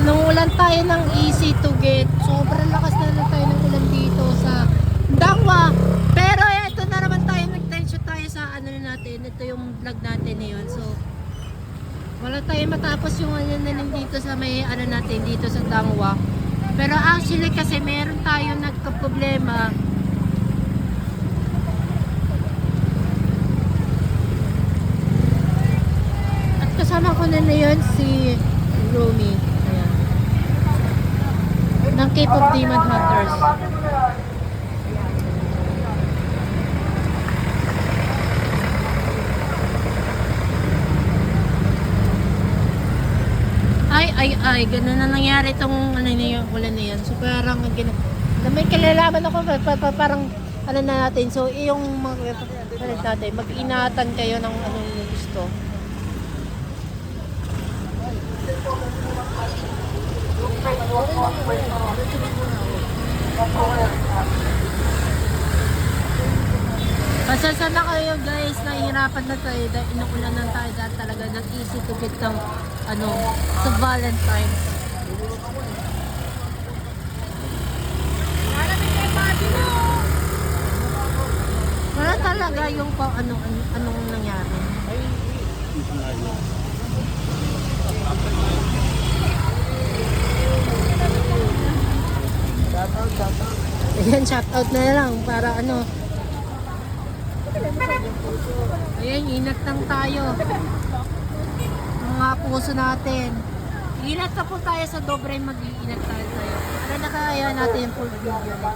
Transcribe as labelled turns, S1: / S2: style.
S1: Nangulan tayo ng easy to get. Sobrang lakas na lang tayo ng ulan dito sa Dangwa. Pero ito na naman tayo, nag-tension tayo sa ano na natin. Ito yung vlog natin ngayon. So, wala tayo matapos yung ano na dito sa may ano natin, dito sa Dangwa. Pero actually kasi meron tayo nagka-problema. At kasama ko na yun si Romy. Ayan. Ng Cape of Demon Hunters. Ay, ganun na nangyari itong ano na yung ulan na yan. So parang may kalalaman ako, parang ano na natin. So yung mga natin, mag-inatan kayo ng ano yung gusto. Pasensya na kayo guys, nahihirapan na tayo dahil inuulan na tayo dahil talaga nag-easy to get ng ano, sa Valentine's. Wala talaga yung anong nangyari. Ayan, shout out na lang para ano. Ayan, inat lang tayo. Mga puso natin. Inat na po tayo sa dobre, mag-iinat tayo. Para nakaya natin yung full video nito.